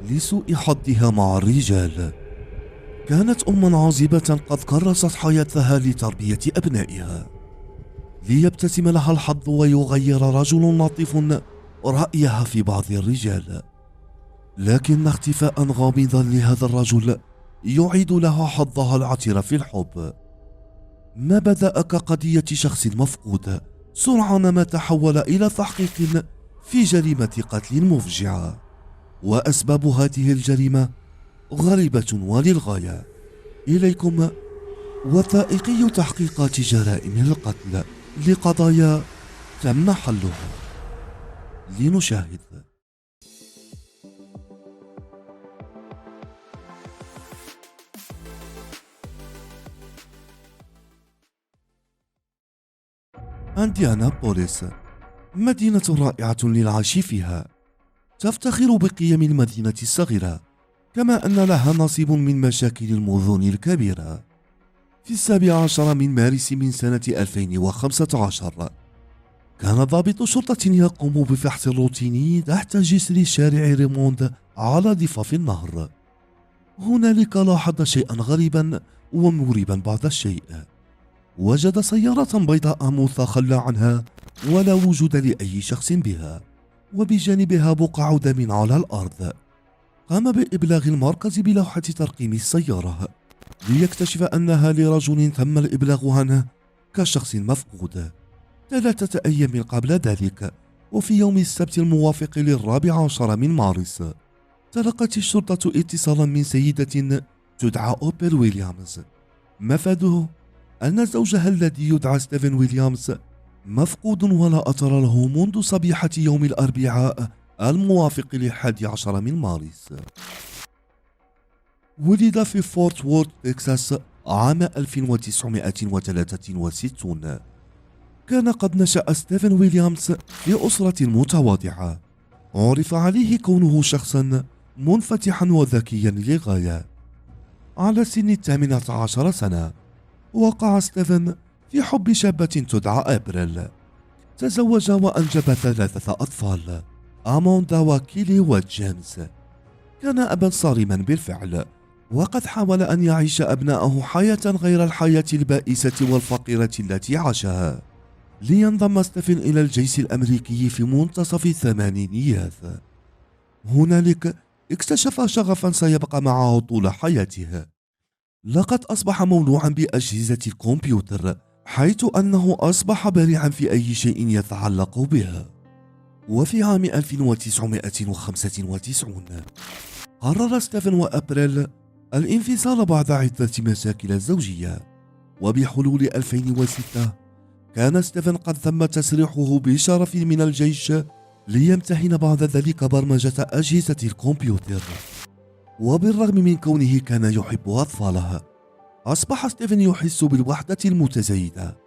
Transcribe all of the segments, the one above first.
لسوء حظها مع الرجال. كانت أما عازبة قد كرست حياتها لتربية أبنائها، ليبتسم لها الحظ ويغير رجل لطيف رأيها في بعض الرجال، لكن اختفاء غامضا لهذا الرجل يعيد لها حظها العطر في الحب. ما بدأ كقضية شخص مفقود، سرعان ما تحول إلى تحقيق في جريمة قتل مفجعة، وأسباب هذه الجريمة غريبة وللغاية. إليكم وثائقي تحقيقات جرائم القتل لقضايا تم حلها. لنشاهد. أنديانابوليس مدينة رائعة للعيش فيها، تفتخر بقيم المدينة الصغيرة، كما أن لها نصيب من مشاكل المدن الكبيرة. في 17 من مارس من سنة 2015 كان ضابط شرطة يقوم بفحص روتيني تحت جسر شارع ريموند على ضفاف النهر. هنالك لاحظ شيئا غريبا ومريبا بعض الشيء. وجد سيارة بيضاء متخلى عنها ولا وجود لأي شخص بها، وبجانبها بقع دم على الأرض. قام بإبلاغ المركز بلوحة ترقيم السيارة ليكتشف أنها لرجل تم الإبلاغ عنه كشخص مفقود 3 أيام قبل ذلك. وفي يوم السبت الموافق ل14 من مارس تلقت الشرطة اتصالا من سيدة تدعى أوبل ويليامز، مفاده أن زوجها الذي يدعى ستيفن ويليامز مفقود ولا أثر له منذ صبيحة يوم الأربعاء الموافق ل11 من مارس. ولد في فورت وورث تكساس عام 1963. كان قد نشأ ستيفن ويليامز في أسرة متواضعة، عرف عليه كونه شخصا منفتحا وذكيا للغاية. على سن 18 سنة وقع ستيفن في حب شابة تدعى أبريل. تزوج وأنجب 3 أطفال، أموندا وكيلي وجيمس. كان أبا صارما بالفعل، وقد حاول أن يعيش أبناءه حياة غير الحياة البائسة والفقيرة التي عاشها، لينضم ستيفن إلى الجيش الأمريكي في منتصف الثمانينيات. هنالك اكتشف شغفا سيبقى معه طول حياته. لقد أصبح مولوعا بأجهزة الكمبيوتر، حيث أنه أصبح بارعا في أي شيء يتعلق بها. وفي عام 1995 قرر ستيفن وأبريل الانفصال بعد عدة مشاكل زوجية، وبحلول 2006 كان ستيفن قد تم تسريحه بشرف من الجيش ليمتحن بعد ذلك برمجة أجهزة الكمبيوتر. وبالرغم من كونه كان يحب أطفاله، أصبح ستيفن يحس بالوحدة المتزايدة،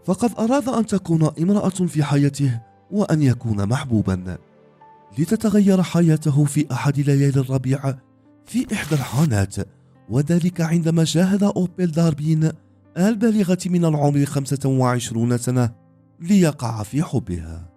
فقد أراد أن تكون امرأة في حياته وأن يكون محبوبا. لتتغير حياته في أحد ليالي الربيع في إحدى الحانات، وذلك عندما شاهد أوبل داربين البالغة من العمر 25 سنة ليقع في حبها.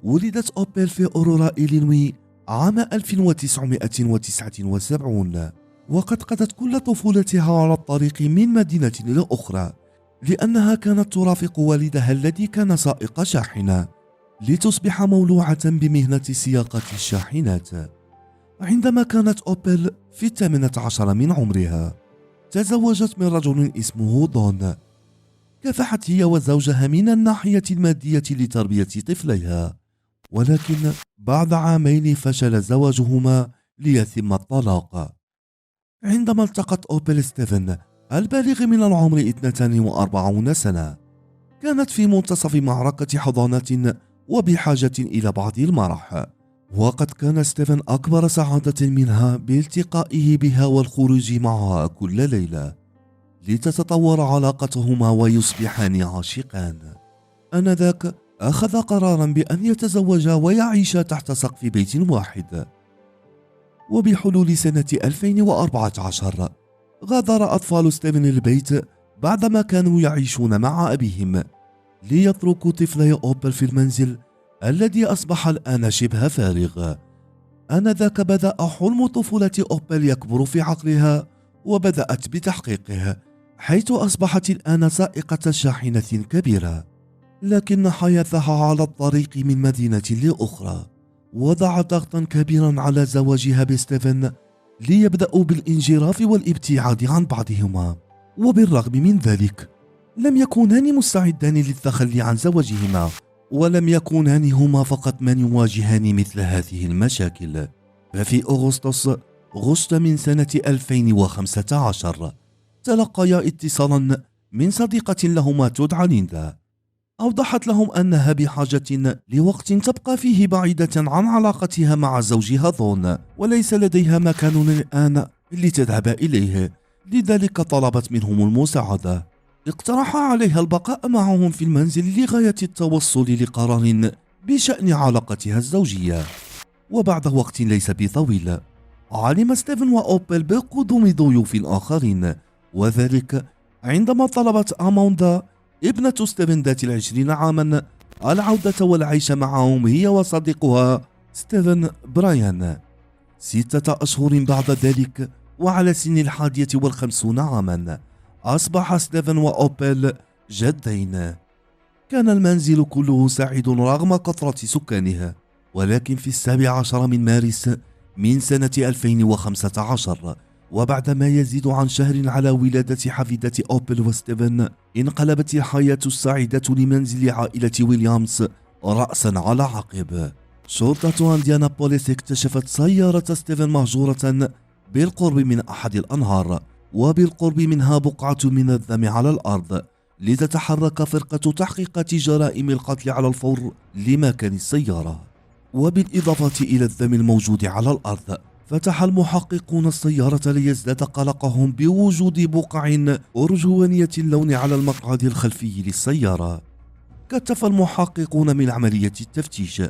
ولدت أوبل في أورورا إلينوي عام 1979، وقد قضت كل طفولتها على الطريق من مدينة إلى أخرى، لأنها كانت ترافق والدها الذي كان سائق شاحنة، لتصبح مولوعة بمهنة سياقة الشاحنات. عندما كانت أوبل في 18 من عمرها تزوجت من رجل اسمه دون. كافحت هي وزوجها من الناحية المادية لتربية طفليها، ولكن بعد عامين فشل زواجهما ليتم الطلاق. عندما التقت أوبل ستيفن البالغ من العمر 42 سنة، كانت في منتصف معركة حضانة وبحاجة إلى بعض المرح، وقد كان ستيفن أكبر سعادة منها بالتقائه بها والخروج معها كل ليلة لتتطور علاقتهما ويصبحان عاشقان. آنذاك أخذ قرارا بأن يتزوجا ويعيشا تحت سقف بيت واحد. وبحلول سنة 2014 غادر أطفال ستيفن البيت بعدما كانوا يعيشون مع أبيهم، ليتركوا طفلي أوبل في المنزل الذي أصبح الآن شبه فارغ. آنذاك بدأ حلم طفولة أوبل يكبر في عقلها، وبدأت بتحقيقه، حيث أصبحت الآن سائقة شاحنة كبيرة. لكن حياتها على الطريق من مدينة لأخرى وضعت ضغطا كبيرا على زواجها بستيفن، ليبدأوا بالانجراف والابتعاد عن بعضهما. وبالرغم من ذلك لم يكونان مستعدان للتخلي عن زواجهما، ولم يكونان هما فقط من يواجهان مثل هذه المشاكل. ففي أغسطس من سنة 2015 تلقيا اتصالا من صديقة لهما تدعى ليندا. أوضحت لهم أنها بحاجة لوقت تبقى فيه بعيدة عن علاقتها مع زوجها ثون، وليس لديها مكان الآن لتذهب إليه، لذلك طلبت منهم المساعدة. اقترح عليها البقاء معهم في المنزل لغاية التوصل لقرار بشأن علاقتها الزوجية. وبعد وقت ليس بطويل علم ستيفن وأوبل بقدوم ضيوف آخرين، وذلك عندما طلبت أموندا ابنة ستيفن ذات 20 عاما العودة والعيش معهم هي وصديقها ستيفن برايان. 6 أشهر بعد ذلك وعلى سن 51 عاما أصبح ستيفن وأوبل جدين. كان المنزل كله سعيد رغم كثرة سكانه، ولكن في 17 من مارس من سنة 2015 وبعدما يزيد عن شهر على ولادة حفيدة أوبل وستيفن، انقلبت الحياة السعيدة لمنزل عائلة ويليامز رأسا على عقب. شرطة أنديانابوليس اكتشفت سيارة ستيفن مهجورة بالقرب من أحد الأنهار، وبالقرب منها بقعة من الدم على الأرض، لتتحرك فرقة تحقيقات جرائم القتل على الفور لمكان السيارة. وبالإضافة إلى الدم الموجود على الأرض، فتح المحققون السيارة ليزداد قلقهم بوجود بقع أرجوانية اللون على المقعد الخلفي للسيارة. كثف المحققون من عملية التفتيش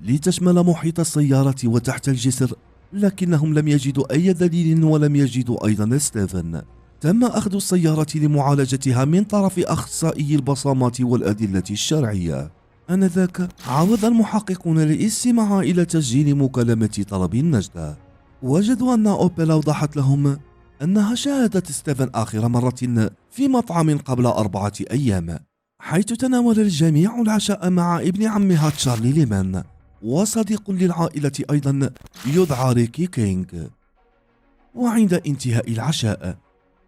لتشمل محيط السيارة وتحت الجسر، لكنهم لم يجدوا أي دليل ولم يجدوا أيضا ستيفن. تم أخذ السيارة لمعالجتها من طرف أخصائي البصمات والأدلة الشرعية. آنذاك عاود المحققون الاستماع إلى تسجيل مكالمة طلب النجدة، وجدوا أن أوبل أوضحت لهم أنها شاهدت ستيفن آخر مرة في مطعم قبل 4 أيام، حيث تناول الجميع العشاء مع ابن عمها تشارلي ليمان وصديق للعائلة أيضا يدعى ريكي كينغ. وعند انتهاء العشاء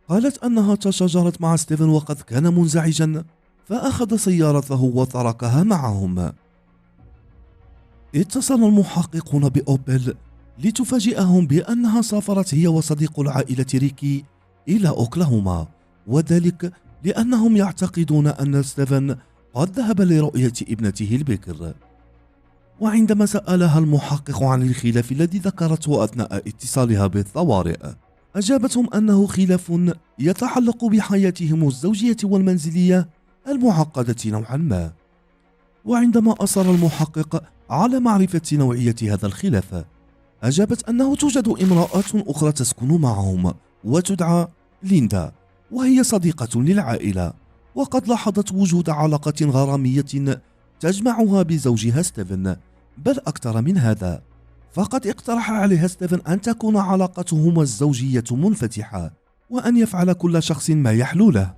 قالت أنها تشاجرت مع ستيفن وقد كان منزعجا، فأخذ سيارته وتركها معهم. اتصل المحققون بأوبل لتفاجئهم بأنها سافرت هي وصديق العائلة ريكي إلى أوكلاهوما، وذلك لأنهم يعتقدون أن ستيفن قد ذهب لرؤية ابنته البكر. وعندما سألها المحقق عن الخلاف الذي ذكرته أثناء اتصالها بالطوارئ، أجابتهم أنه خلاف يتعلق بحياتهم الزوجية والمنزلية المعقدة نوعا ما. وعندما أصر المحقق على معرفة نوعية هذا الخلاف، أجابت أنه توجد امرأة أخرى تسكن معهم وتدعى ليندا، وهي صديقة للعائلة، وقد لاحظت وجود علاقة غرامية تجمعها بزوجها ستيفن، بل أكثر من هذا، فقد اقترح عليها ستيفن أن تكون علاقتهما الزوجية منفتحة، وأن يفعل كل شخص ما يحلو له.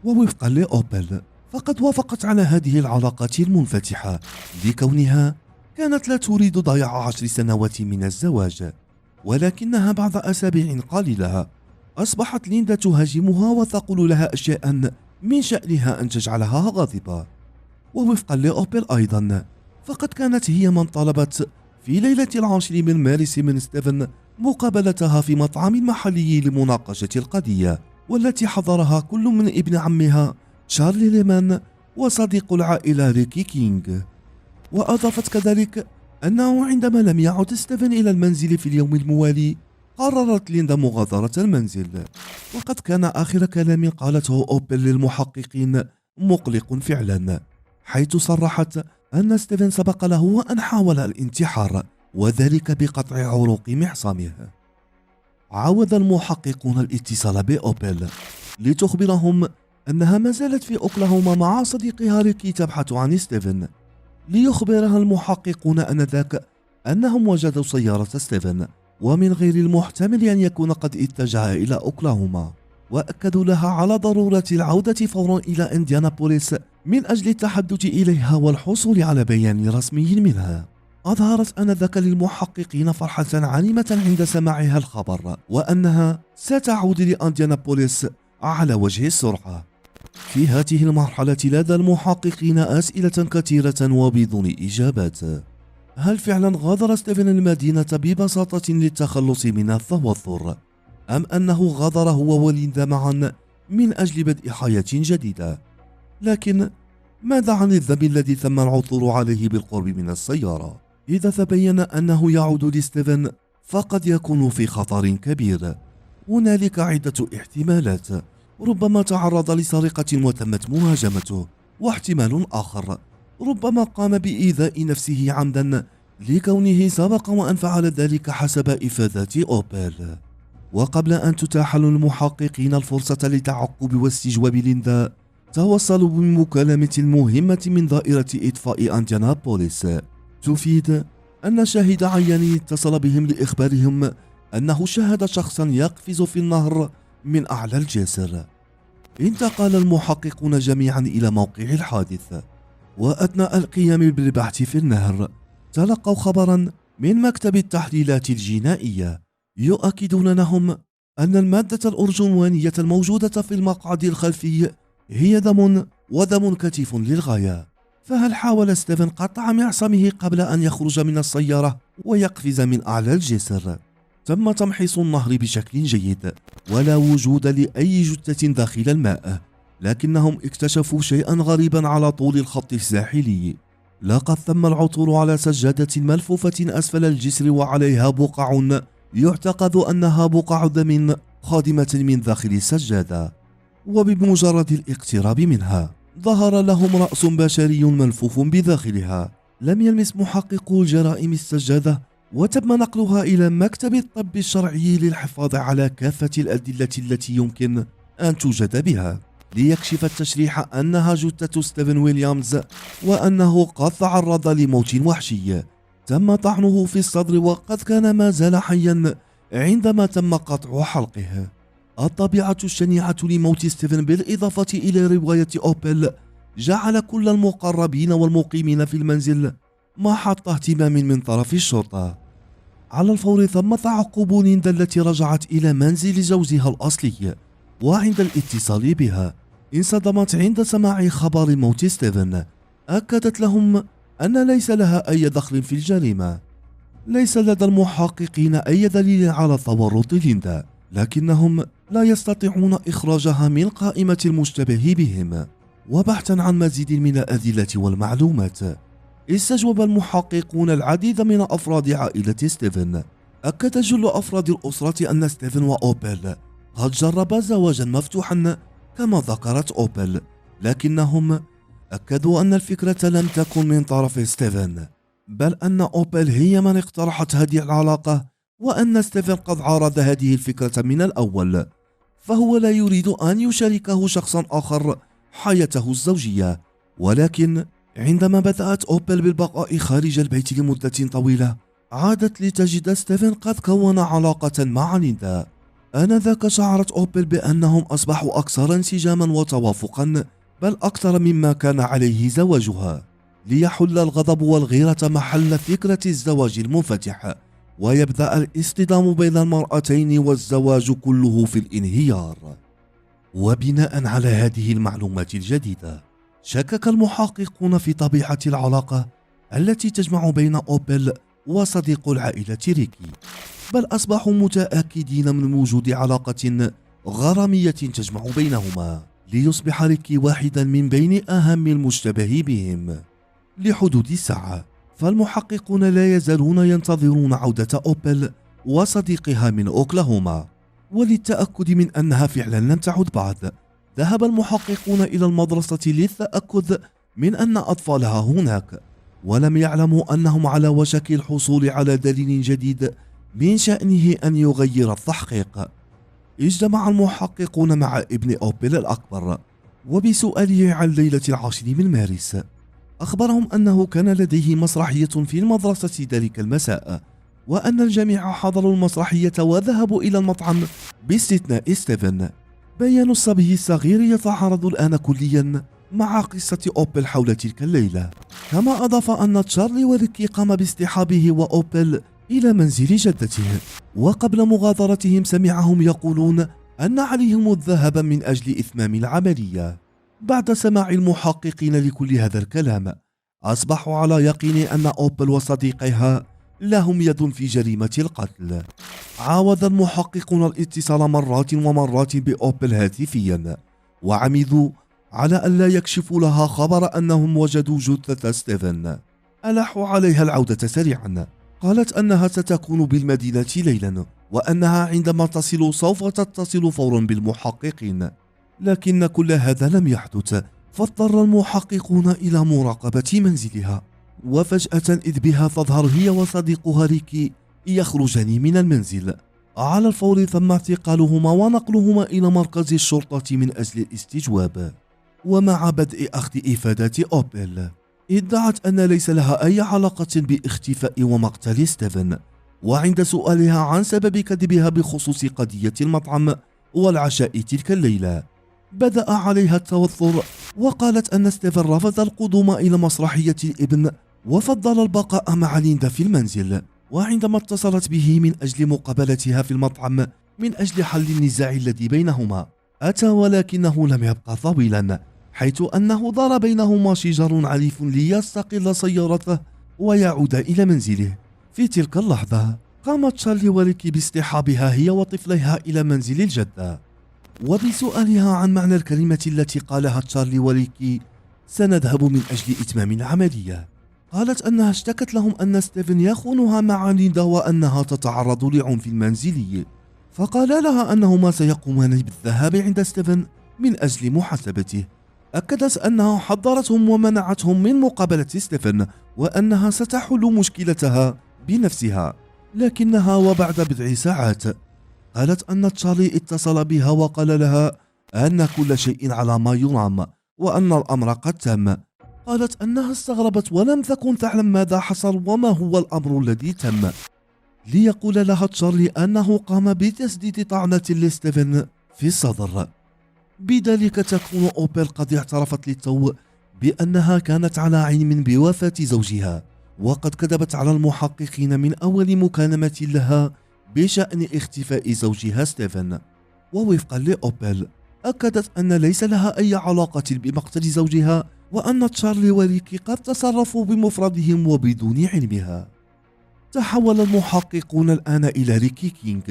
ووفقا لأوبل فقد وافقت على هذه العلاقة المنفتحة لكونها كانت لا تريد ضياع 10 سنوات من الزواج، ولكنها بعد أسابيع قليلة أصبحت ليندا تهاجمها وتقول لها أشياء من شأنها أن تجعلها غاضبة. ووفقا لأوبل أيضا فقد كانت هي من طلبت في ليلة 10 من مارس من ستيفن مقابلتها في مطعم محلي لمناقشة القضية، والتي حضرها كل من ابن عمها تشارلي ليمان وصديق العائلة ريكي كينغ. وأضافت كذلك أنه عندما لم يعد ستيفن إلى المنزل في اليوم الموالي، قررت ليندا مغادرة المنزل. وقد كان آخر كلام قالته أوبل للمحققين مقلق فعلا، حيث صرحت أن ستيفن سبق له وأن حاول الانتحار، وذلك بقطع عروق معصمه. عاود المحققون الاتصال بأوبل لتخبرهم أنها ما زالت في أوكلاهوما مع صديقها ريكي تبحث عن ستيفن. ليخبرها المحققون أنذاك أنهم وجدوا سيارة ستيفن، ومن غير المحتمل أن يكون قد اتجه إلى أوكلاهوما، وأكدوا لها على ضرورة العودة فورا إلى إنديانابوليس من أجل التحدث إليها والحصول على بيان رسمي منها. أظهرت آنذاك للمحققين فرحة عارمة عند سماعها الخبر، وأنها ستعود لإنديانابوليس على وجه السرعة. في هذه المرحلة لدى المحققين أسئلة كثيرة وبدون إجابات. هل فعلا غادر ستيفن المدينة ببساطة للتخلص من التوتر، أم أنه غادر هو وليندا معا من أجل بدء حياة جديدة؟ لكن ماذا عن الذنب الذي تم العثور عليه بالقرب من السيارة؟ إذا تبين أنه يعود لستيفن فقد يكون في خطر كبير. هنالك عدة احتمالات: ربما تعرض لسرقة وتمت مهاجمته، واحتمال آخر ربما قام بإيذاء نفسه عمدا لكونه سبق وأن فعل ذلك حسب إفادات أوبل. وقبل أن تتاح للمحققين الفرصة لتعقب واستجواب ليندا، توصلوا بمكالمة مهمة من دائرة إطفاء إنديانابوليس تفيد أن شاهد عياني اتصل بهم لإخبارهم أنه شاهد شخصا يقفز في النهر من أعلى الجسر. انتقل المحققون جميعا إلى موقع الحادث، وأثناء القيام بالبحث في النهر تلقوا خبرا من مكتب التحليلات الجنائية يؤكدون لهم أن المادة الأرجوانية الموجودة في المقعد الخلفي هي دم، ودم كثيف للغاية. فهل حاول ستيفن قطع معصمه قبل أن يخرج من السيارة ويقفز من أعلى الجسر؟ تم تمحيص النهر بشكل جيد، ولا وجود لأي جثة داخل الماء، لكنهم اكتشفوا شيئا غريبا على طول الخط الساحلي. لقد تم العثور على سجادة ملفوفة أسفل الجسر وعليها بقع يعتقد أنها بقع دم قادمة من داخل السجادة، وبمجرد الاقتراب منها ظهر لهم رأس بشري ملفوف بداخلها. لم يلمس محققو الجرائم السجادة، وتم نقلها إلى مكتب الطب الشرعي للحفاظ على كافة الأدلة التي يمكن أن توجد بها ليكشف التشريح أنها جثة ستيفن ويليامز، وأنه قد تعرض لموت وحشي تم طعنه في الصدر، وقد كان ما زال حيا عندما تم قطع حلقه. الطبيعة الشنيعة لموت ستيفن بالإضافة إلى رواية أوبل جعل كل المقربين والمقيمين في المنزل محط اهتمام من طرف الشرطة. على الفور تم تعقب ليندا التي رجعت إلى منزل زوجها الأصلي، وعند الاتصال بها انصدمت عند سماع خبر موت ستيفن. أكدت لهم أن ليس لها أي دخل في الجريمة. ليس لدى المحققين أي دليل على تورط ليندا، لكنهم لا يستطيعون إخراجها من قائمة المشتبه بهم. وبحثا عن مزيد من الأدلة والمعلومات، استجوب المحققون العديد من أفراد عائلة ستيفن. أكد جل أفراد الأسرة أن ستيفن وأوبل قد جربا زواجا مفتوحا كما ذكرت أوبل، لكنهم أكدوا أن الفكرة لم تكن من طرف ستيفن، بل أن أوبل هي من اقترحت هذه العلاقة، وأن ستيفن قد عارض هذه الفكرة من الأول، فهو لا يريد أن يشاركه شخصا آخر حياته الزوجية. ولكن عندما بدأت أوبل بالبقاء خارج البيت لمدة طويلة، عادت لتجد ستيفن قد كون علاقة مع ليندا. آنذاك شعرت أوبل بأنهم أصبحوا أكثر انسجاما وتوافقا، بل أكثر مما كان عليه زواجها، ليحل الغضب والغيرة محل فكرة الزواج المنفتح، ويبدأ الاصطدام بين المرأتين والزواج كله في الانهيار. وبناء على هذه المعلومات الجديدة، شكك المحققون في طبيعة العلاقة التي تجمع بين أوبل وصديق العائلة ريكي، بل أصبحوا متأكدين من وجود علاقة غرامية تجمع بينهما، ليصبح ريكي واحدا من بين أهم المشتبه بهم. لحدود الساعة، فالمحققون لا يزالون ينتظرون عودة أوبل وصديقها من أوكلاهوما، وللتأكد من أنها فعلا لم تعد بعد، ذهب المحققون إلى المدرسة للتأكد من أن أطفالها هناك، ولم يعلموا أنهم على وشك الحصول على دليل جديد من شأنه أن يغير التحقيق. اجتمع المحققون مع ابن أوبل الأكبر، وبسؤاله عن ليلة 10 من مارس أخبرهم أنه كان لديه مسرحية في المدرسة ذلك المساء، وأن الجميع حضروا المسرحية وذهبوا إلى المطعم باستثناء ستيفن. بيان الصبي الصغير يتعارض الآن كليا مع قصة أوبل حول تلك الليلة. كما أضاف أن تشارلي وريكي قام باصطحابه وأوبل إلى منزل جدته، وقبل مغادرتهم سمعهم يقولون أن عليهم الذهاب من أجل إتمام العملية. بعد سماع المحققين لكل هذا الكلام، أصبحوا على يقين أن أوبل وصديقها لهم يد في جريمة القتل. عاود المحققون الاتصال مرات ومرات بأوبل هاتفيا، وعمدوا على أن لا يكشفوا لها خبر أنهم وجدوا جثة ستيفن. ألحوا عليها العودة سريعا. قالت أنها ستكون بالمدينة ليلا، وأنها عندما تصل سوف تتصل فورا بالمحققين. لكن كل هذا لم يحدث، فاضطر المحققون إلى مراقبة منزلها، وفجأة إذ بها تظهر هي وصديقها ريكي يخرجان من المنزل. على الفور تم اعتقالهما ونقلهما إلى مركز الشرطة من أجل الاستجواب. ومع بدء أخذ إفادات أوبل، ادعت أن ليس لها أي علاقة باختفاء ومقتل ستيفن، وعند سؤالها عن سبب كذبها بخصوص قضية المطعم والعشاء تلك الليلة، بدأ عليها التوتر، وقالت أن ستيفن رفض القدوم إلى مسرحية الابن وفضل البقاء مع ليندا في المنزل. وعندما اتصلت به من أجل مقابلتها في المطعم من أجل حل النزاع الذي بينهما، أتى ولكنه لم يبقى طويلا، حيث أنه دار بينهما شجار عنيف ليستقل سيارته ويعود إلى منزله. في تلك اللحظة قامت تشارلي وريكي باصطحابها هي وطفليها إلى منزل الجدة، وبسؤالها عن معنى الكلمة التي قالها تشارلي وريكي سنذهب من أجل إتمام العملية. قالت أنها اشتكت لهم أن ستيفن يخونها مع ليندا وأنها تتعرض لعنف منزلي، فقال لها أنهما سيقومان بالذهاب عند ستيفن من أجل محاسبته. أكدت أنها حذرتهم ومنعتهم من مقابلة ستيفن، وأنها ستحل مشكلتها بنفسها. لكنها وبعد بضع ساعات قالت أن تشارلي اتصل بها وقال لها أن كل شيء على ما يرام وأن الأمر قد تم. قالت أنها استغربت ولم تكن تعلم ماذا حصل وما هو الأمر الذي تم، ليقول لها تشارلي أنه قام بتسديد طعنة لستيفن في الصدر. بذلك تكون أوبل قد اعترفت للتو بأنها كانت على علم بوفاة زوجها، وقد كذبت على المحققين من أول مكالمة لها بشأن اختفاء زوجها ستيفن. ووفقا لأوبل أكدت أن ليس لها أي علاقة بمقتل زوجها، وأن تشارلي وريكي قد تصرفوا بمفردهم وبدون علمها. تحول المحققون الآن إلى ريكي كينغ،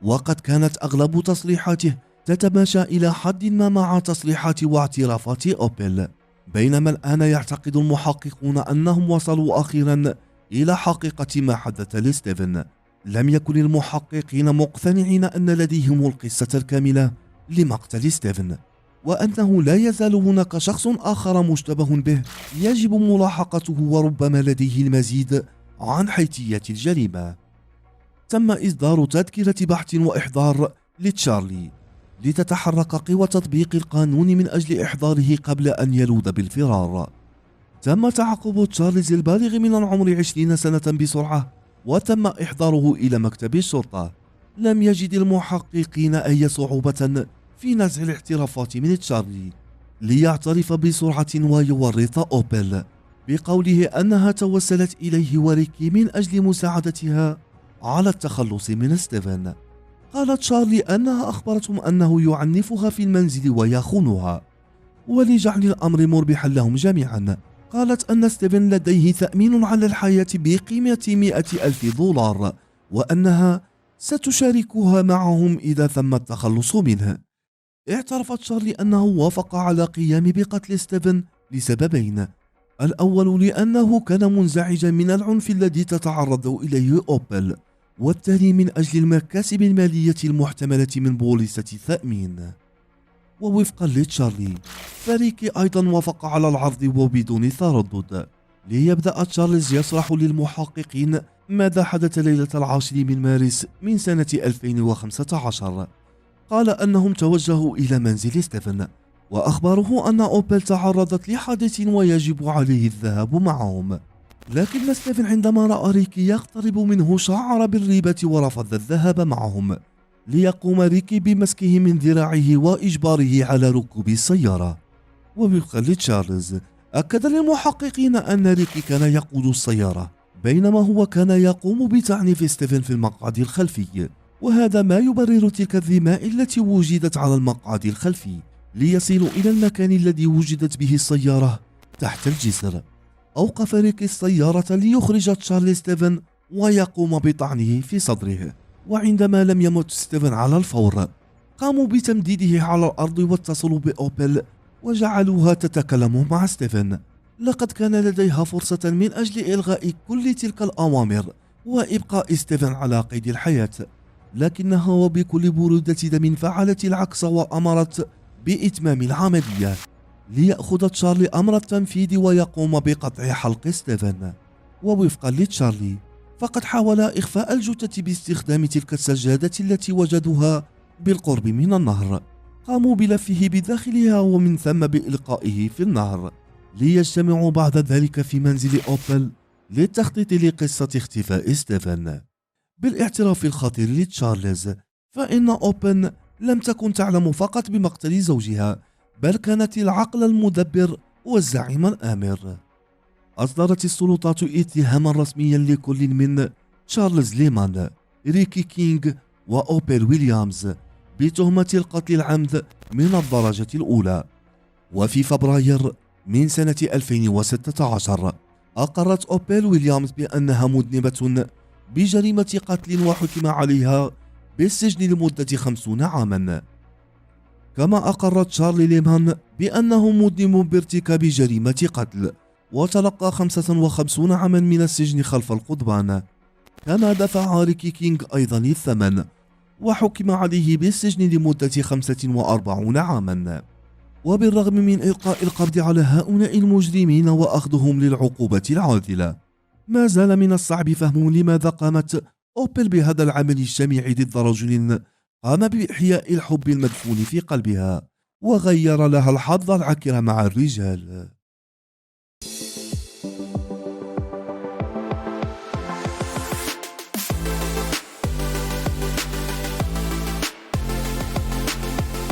وقد كانت أغلب تصريحاته تتماشى إلى حد ما مع تصريحات واعترافات أوبل، بينما الآن يعتقد المحققون أنهم وصلوا أخيرا إلى حقيقة ما حدث لستيفن. لم يكن المحققين مقتنعين أن لديهم القصة الكاملة لمقتل ستيفن، وأنه لا يزال هناك شخص آخر مشتبه به يجب ملاحقته وربما لديه المزيد عن حيثية الجريمة. تم إصدار تذكرة بحث وإحضار لتشارلي لتتحرك قوى تطبيق القانون من أجل إحضاره قبل أن يلوذ بالفرار. تم تعقب تشارلز البالغ من العمر 20 سنة بسرعة، وتم إحضاره إلى مكتب الشرطة. لم يجد المحققين أي صعوبة في نزع الاعترافات من تشارلي ليعترف بسرعة ويورط أوبل بقوله أنها توسلت إليه وريكي من أجل مساعدتها على التخلص من ستيفن. قالت تشارلي أنها أخبرتهم أنه يعنفها في المنزل ويخونها، ولجعل الأمر مربحا لهم جميعا قالت أن ستيفن لديه تأمين على الحياة بقيمة $100,000 وأنها ستشاركها معهم إذا تم التخلص منه. اعترفت تشارلي أنه وافق على قيام بقتل ستيفن لسببين: الأول لأنه كان منزعجا من العنف الذي تتعرض إليه أوبل، والثاني من أجل المكاسب المالية المحتملة من بوليصة التأمين. ووفقا لتشارلي فريكي أيضا وافق على العرض وبدون تردد. ليبدأ تشارلز يشرح للمحققين ماذا حدث ليلة 10 من مارس من سنة 2015. قال أنهم توجهوا إلى منزل ستيفن وأخبروه أن أوبل تعرضت لحادث ويجب عليه الذهاب معهم. لكن ستيفن عندما رأى ريكي يقترب منه شعر بالريبة ورفض الذهاب معهم، ليقوم ريكي بمسكه من ذراعه وإجباره على ركوب السيارة. ووفقا لتشارلز، أكد للمحققين أن ريكي كان يقود السيارة بينما هو كان يقوم بتعنيف ستيفن في المقعد الخلفي، وهذا ما يبرر تلك الدماء التي وجدت على المقعد الخلفي ليصلوا إلى المكان الذي وجدت به السيارة تحت الجسر. أوقف ريكي السيارة ليخرج تشارلي ستيفن ويقوم بطعنه في صدره، وعندما لم يمت ستيفن على الفور قاموا بتمديده على الأرض واتصلوا بأوبل وجعلوها تتكلم مع ستيفن. لقد كان لديها فرصة من أجل إلغاء كل تلك الأوامر وإبقاء ستيفن على قيد الحياة، لكنها وبكل برودة دم فعلت العكس وأمرت بإتمام العملية، ليأخذ تشارلي أمر التنفيذ ويقوم بقطع حلق ستيفن. ووفقا لتشارلي فقد حاول إخفاء الجثة باستخدام تلك السجادة التي وجدوها بالقرب من النهر. قاموا بلفه بداخلها ومن ثم بإلقائه في النهر، ليجتمعوا بعد ذلك في منزل أوبل للتخطيط لقصة اختفاء ستيفن. بالاعتراف الخطير لتشارلز، فإن أوبن لم تكن تعلم فقط بمقتل زوجها، بل كانت العقل المدبر والزعيم الآمر. أصدرت السلطات اتهاما رسميا لكل من تشارلز ليمان، ريكي كينغ، وأوبل ويليامز بتهمة القتل العمد من الدرجة الأولى. وفي فبراير من سنة 2016 أقرت أوبل ويليامز بأنها مذنبة بجريمة قتل وحكم عليها بالسجن لمدة 50 عاما. كما أقرت تشارلي ليمان بأنه مذنب بارتكاب جريمة قتل وتلقى 55 عاما من السجن خلف القضبان. كما دفع ريكي كينغ أيضا الثمن وحكم عليه بالسجن لمدة 45 عاما. وبالرغم من إلقاء القبض على هؤلاء المجرمين وأخذهم للعقوبة العادلة، ما زال من الصعب فهم لماذا قامت أوبل بهذا العمل الشنيع ضد رجل قام بإحياء الحب المدفون في قلبها وغير لها الحظ العكر مع الرجال.